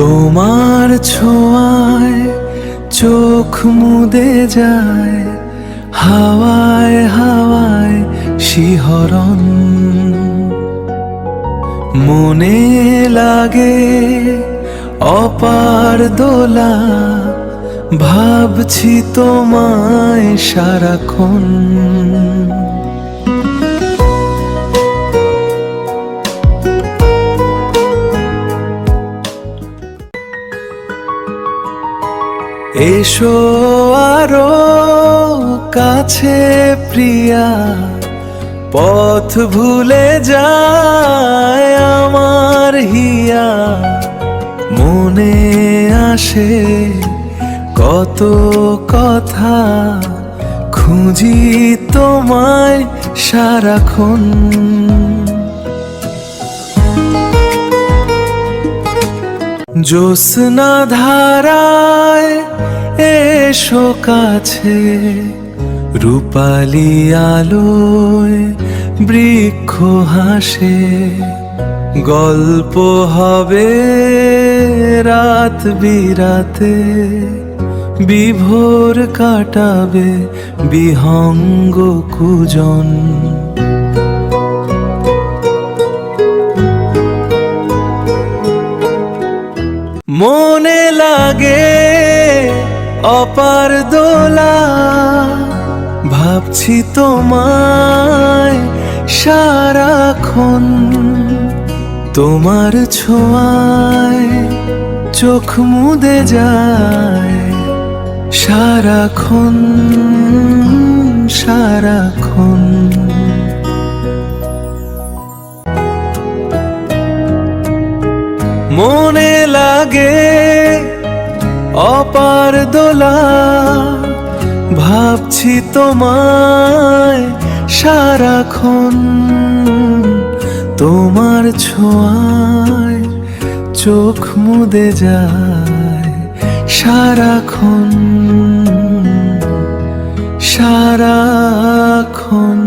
তোমার ছোঁয়ায় চোখ মুদে যায়, হাওয়ায় হাওয়ায় শিহরণ। মনে লাগে অপার দোলা, ভাবছি তোমায় সারাক্ষণ। এসো আরো কাছে প্রিয়া, পথ ভুলে যায় আমার হিয়া। মনে আসে কত কথা, খুঁজি তোমায় সারাক্ষণ। জ্যোৎস্না ধারায় এসো কাছে, রূপালি আলোয় বৃক্ষ হাসে। গল্প হবে রাত বিরাতে, বিভোর কাটাবে বিহঙ্গ কুজন। মনে লাগে অপার দোলা, ভাবছি তোমায় সারাক্ষণ। তোমার ছোঁয়ায় চোখ মুদে যায়, সারাক্ষণ সারাক্ষণ। মনে লাগে অপার দোলা, ভাবছি তোমায় সারাক্ষণ। তোমার ছোঁয়ায় চোখ মুদে যায়, সারাক্ষণ সারাক্ষণ।